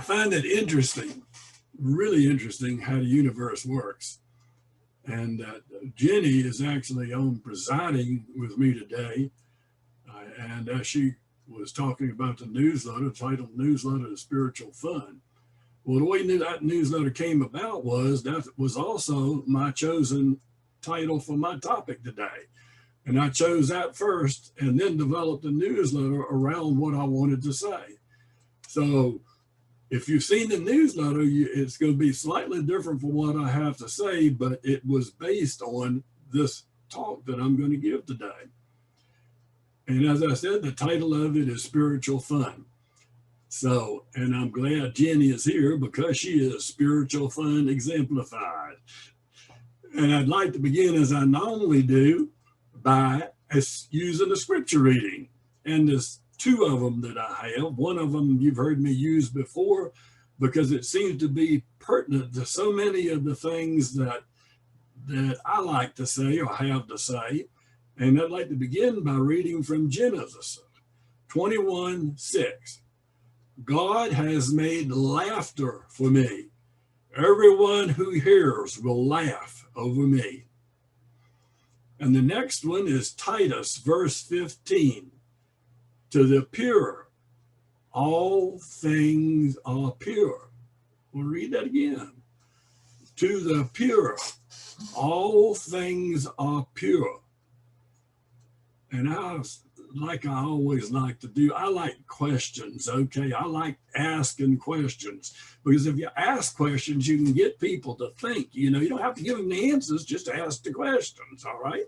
find it interesting, really interesting how the universe works. And Jenny is actually on presiding with me today. And she was talking about the newsletter, titled Newsletter to Spiritual Fun. Well, the way that newsletter came about was that was also my chosen title for my topic today. And I chose that first and then developed a newsletter around what I wanted to say. So if you've seen the newsletter, it's going to be slightly different from what I have to say, but it was based on this talk that I'm going to give today. And as I said, the title of it is Spiritual Fun. So, and I'm glad Jenny is here because she is spiritual fun exemplified. And I'd like to begin, as I normally do, by using a scripture reading. And there's two of them that I have. One of them you've heard me use before because it seems to be pertinent to so many of the things that I like to say or have to say. And I'd like to begin by reading from Genesis 21:6. God has made laughter for me. Everyone who hears will laugh over me. And the next one is Titus, verse 15. To the pure, all things are pure. We'll read that again. To the pure, all things are pure. And I always like to do, I like questions, okay? I like asking questions because if you ask questions, you can get people to think, you don't have to give them the answers, just ask the questions, all right?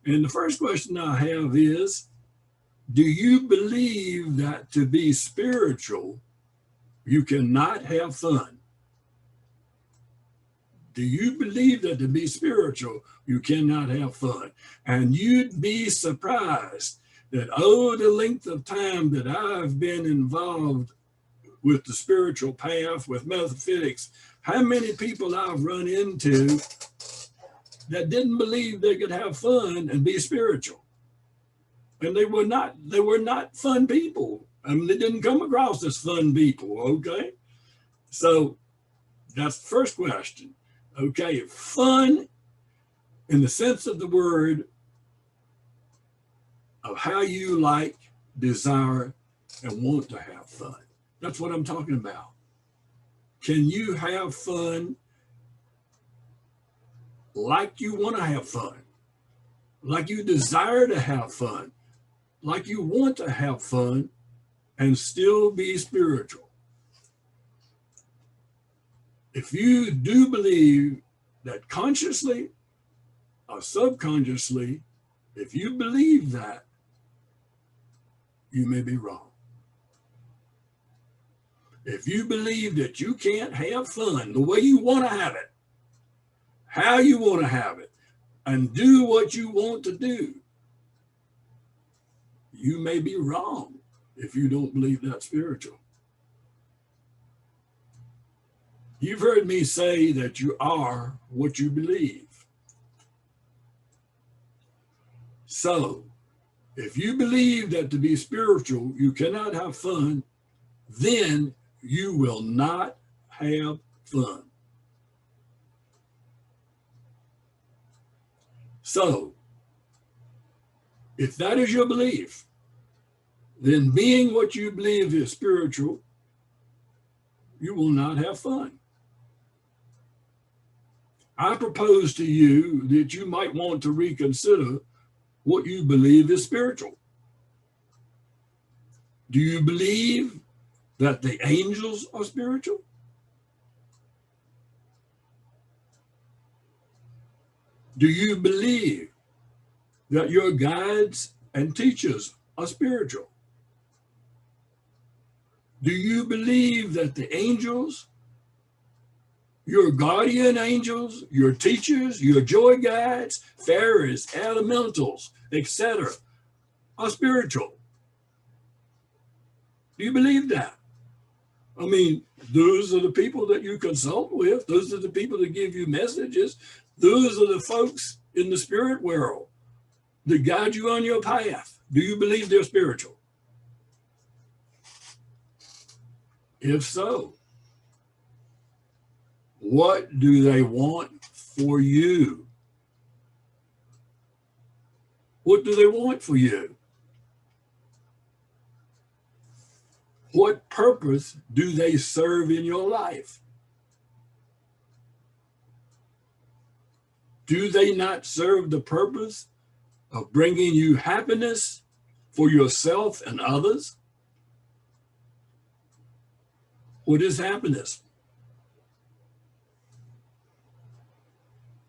And the first question I have is, do you believe that to be spiritual, you cannot have fun? Do you believe that to be spiritual, you cannot have fun? And you'd be surprised that over the length of time that I've been involved with the spiritual path, with metaphysics, how many people I've run into that didn't believe they could have fun and be spiritual. And they were not fun people. I mean, they didn't come across as fun people, okay? So that's the first question. Okay, fun in the sense of the word of how you like, desire, and want to have fun. That's what I'm talking about. Can you have fun like you want to have fun, like you desire to have fun, like you want to have fun, and still be spiritual? If you do believe that consciously or subconsciously, if you believe that, you may be wrong. If you believe that you can't have fun the way you want to have it, how you want to have it, and do what you want to do, you may be wrong if you don't believe that's spiritual. You've heard me say that you are what you believe. So, if you believe that to be spiritual, you cannot have fun, then you will not have fun. So, if that is your belief, then being what you believe is spiritual, you will not have fun. I propose to you that you might want to reconsider what you believe is spiritual. Do you believe that the angels are spiritual? Do you believe that your guides and teachers are spiritual? Do you believe that the angels, your guardian angels, your teachers, your joy guides, fairies, elementals, etc., are spiritual? Do you believe that? I mean, those are the people that you consult with. Those are the people that give you messages. Those are the folks in the spirit world that guide you on your path. Do you believe they're spiritual? If so, What do they want for you? What do they want for you? What purpose do they serve in your life? Do they not serve the purpose of bringing you happiness for yourself and others? What is happiness?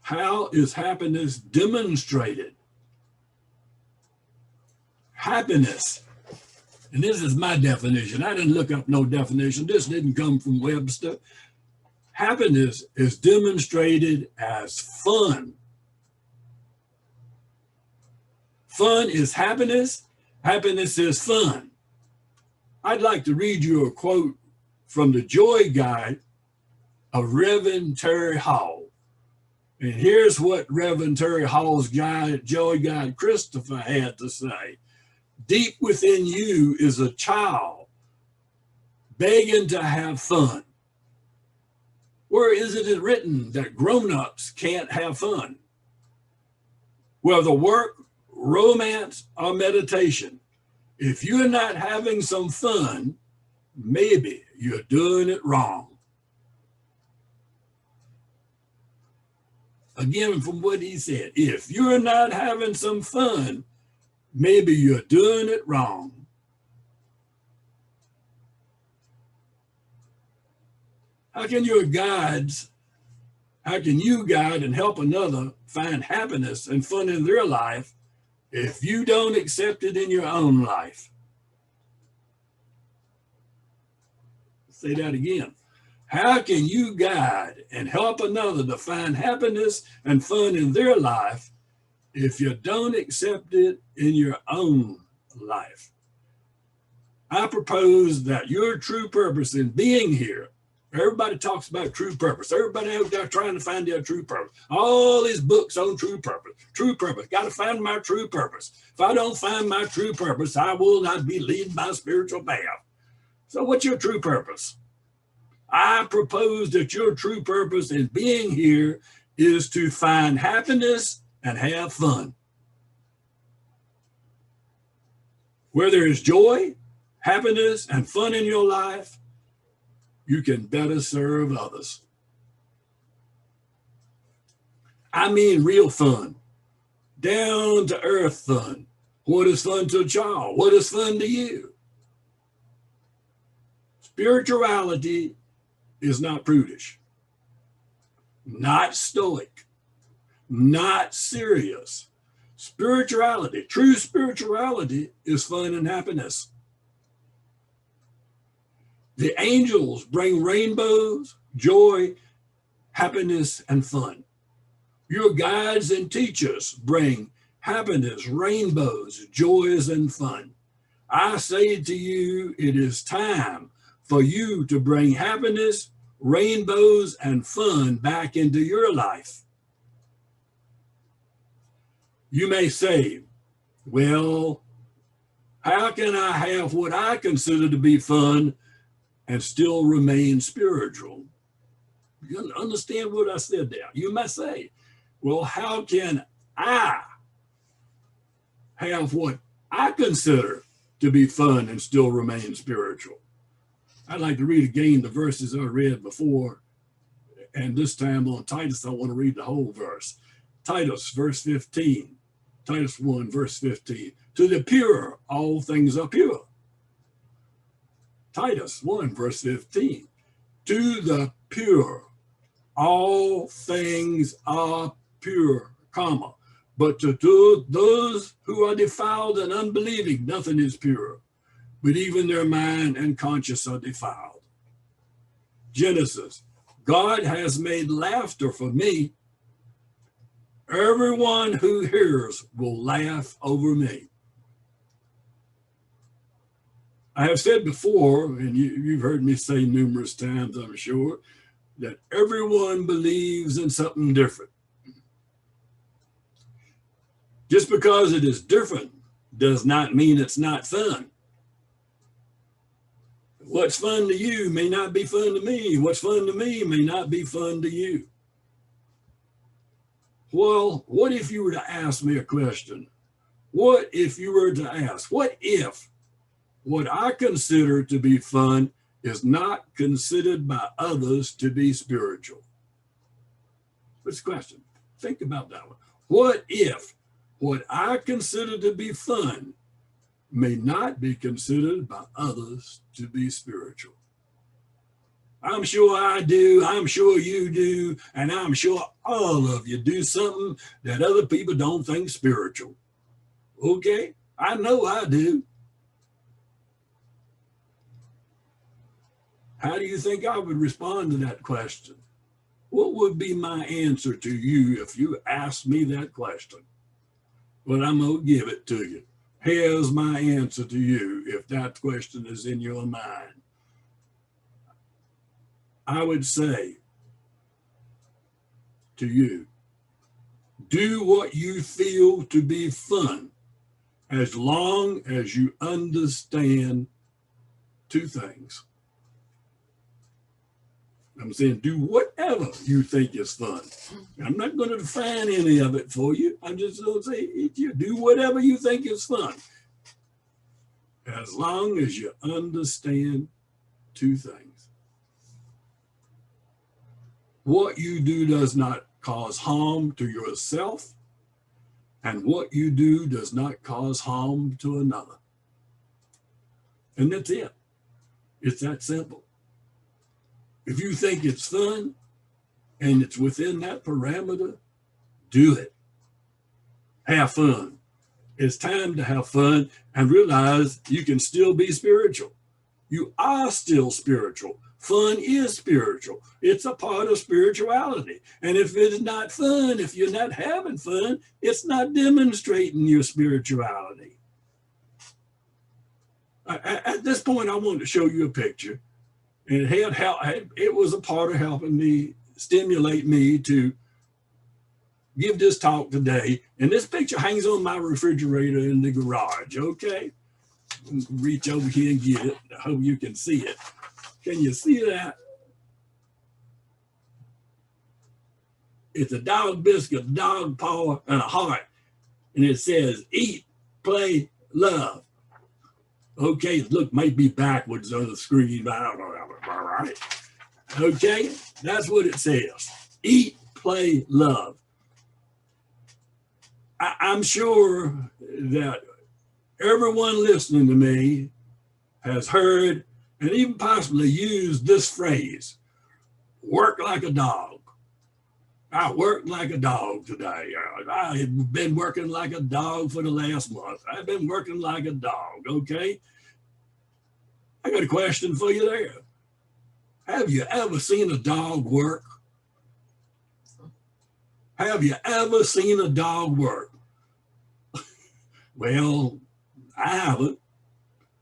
How is happiness demonstrated? Happiness, and this is my definition. I didn't look up no definition. This didn't come from Webster. Happiness is demonstrated as fun. Fun is happiness. Happiness is fun. I'd like to read you a quote from the Joy Guide of Reverend Terry Hall. And here's what Reverend Terry Hall's Joy Guide Christopher had to say. Deep within you is a child begging to have fun. Where is it written that grown-ups can't have fun? Whether work, romance, or meditation, if you're not having some fun, maybe you're doing it wrong. Again, from what he said, if you're not having some fun, maybe you're doing it wrong. How can you guide and help another find happiness and fun in their life if you don't accept it in your own life? Say that again. How can you guide and help another to find happiness and fun in their life if you don't accept it in your own life? I propose that your true purpose in being here, everybody talks about true purpose. Everybody out there trying to find their true purpose. All these books on true purpose. True purpose. Got to find my true purpose. If I don't find my true purpose, I will not be leading my spiritual path. So what's your true purpose? I propose that your true purpose in being here is to find happiness and have fun. Where there is joy, happiness, and fun in your life, you can better serve others. I mean real fun, down to earth fun. What is fun to a child? What is fun to you? Spirituality is not prudish, not stoic, not serious. Spirituality, true spirituality, is fun and happiness. The angels bring rainbows, joy, happiness, and fun. Your guides and teachers bring happiness, rainbows, joys, and fun. I say to you, it is time for you to bring happiness, rainbows, and fun back into your life. You may say, well, how can I have what I consider to be fun and still remain spiritual? You understand what I said there? You might say, well, how can I have what I consider to be fun and still remain spiritual? I'd like to read again the verses I read before, and this time on Titus, I want to read the whole verse. Titus, verse 15. Titus 1, verse 15. To the pure, all things are pure. Titus 1, verse 15. To the pure, all things are pure, comma. But to those who are defiled and unbelieving, nothing is pure, but even their mind and conscience are defiled. Genesis, God has made laughter for me. Everyone who hears will laugh over me. I have said before, and you've heard me say numerous times, I'm sure, that everyone believes in something different. Just because it is different does not mean it's not fun. What's fun to you may not be fun to me. What's fun to me may not be fun to you. Well, what if you were to ask me a question? What if you were to ask, what if what I consider to be fun is not considered by others to be spiritual? What's the question? Think about that one. What if what I consider to be fun may not be considered by others to be spiritual? I'm sure I do, I'm sure you do, and I'm sure all of you do something that other people don't think spiritual. Okay, I know I do. How do you think I would respond to that question? What would be my answer to you if you asked me that question? Well, I'm going to give it to you. Here's my answer to you if that question is in your mind. I would say to you, do what you feel to be fun as long as you understand two things. I'm saying do whatever you think is fun. I'm not going to define any of it for you. I'm just going to say you do whatever you think is fun as long as you understand two things. What you do does not cause harm to yourself, and what you do does not cause harm to another. And that's it. It's that simple. If you think it's fun and it's within that parameter, do it. Have fun. It's time to have fun and realize you can still be spiritual. You are still spiritual. Fun is spiritual. It's a part of spirituality. And if it's not fun, if you're not having fun, it's not demonstrating your spirituality. At this point, I want to show you a picture. And it was a part of helping me, stimulate me to give this talk today. And this picture hangs on my refrigerator in the garage, okay? Reach over here and get it. I hope you can see it. Can you see that? It's a dog biscuit, dog paw, and a heart. And it says, eat, play, love. Okay, look, might be backwards on the screen, but I don't know. All right. Okay, that's what it says. Eat, play, love. I'm sure that everyone listening to me has heard and even possibly used this phrase, work like a dog. I worked like a dog today. I have been working like a dog for the last month. I've been working like a dog, okay? I got a question for you there. Have you ever seen a dog work? Have you ever seen a dog work? Well, I haven't.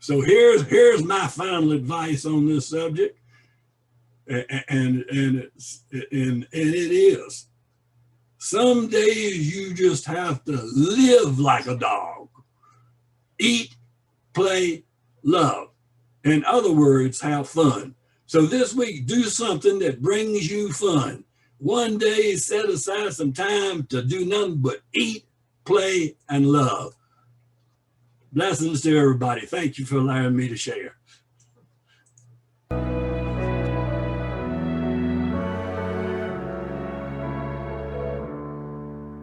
So here's my final advice on this subject, and it is, some days you just have to live like a dog. Eat, play, love. In other words, have fun. So this week, do something that brings you fun. One day, set aside some time to do nothing but eat, play, and love. Blessings to everybody. Thank you for allowing me to share.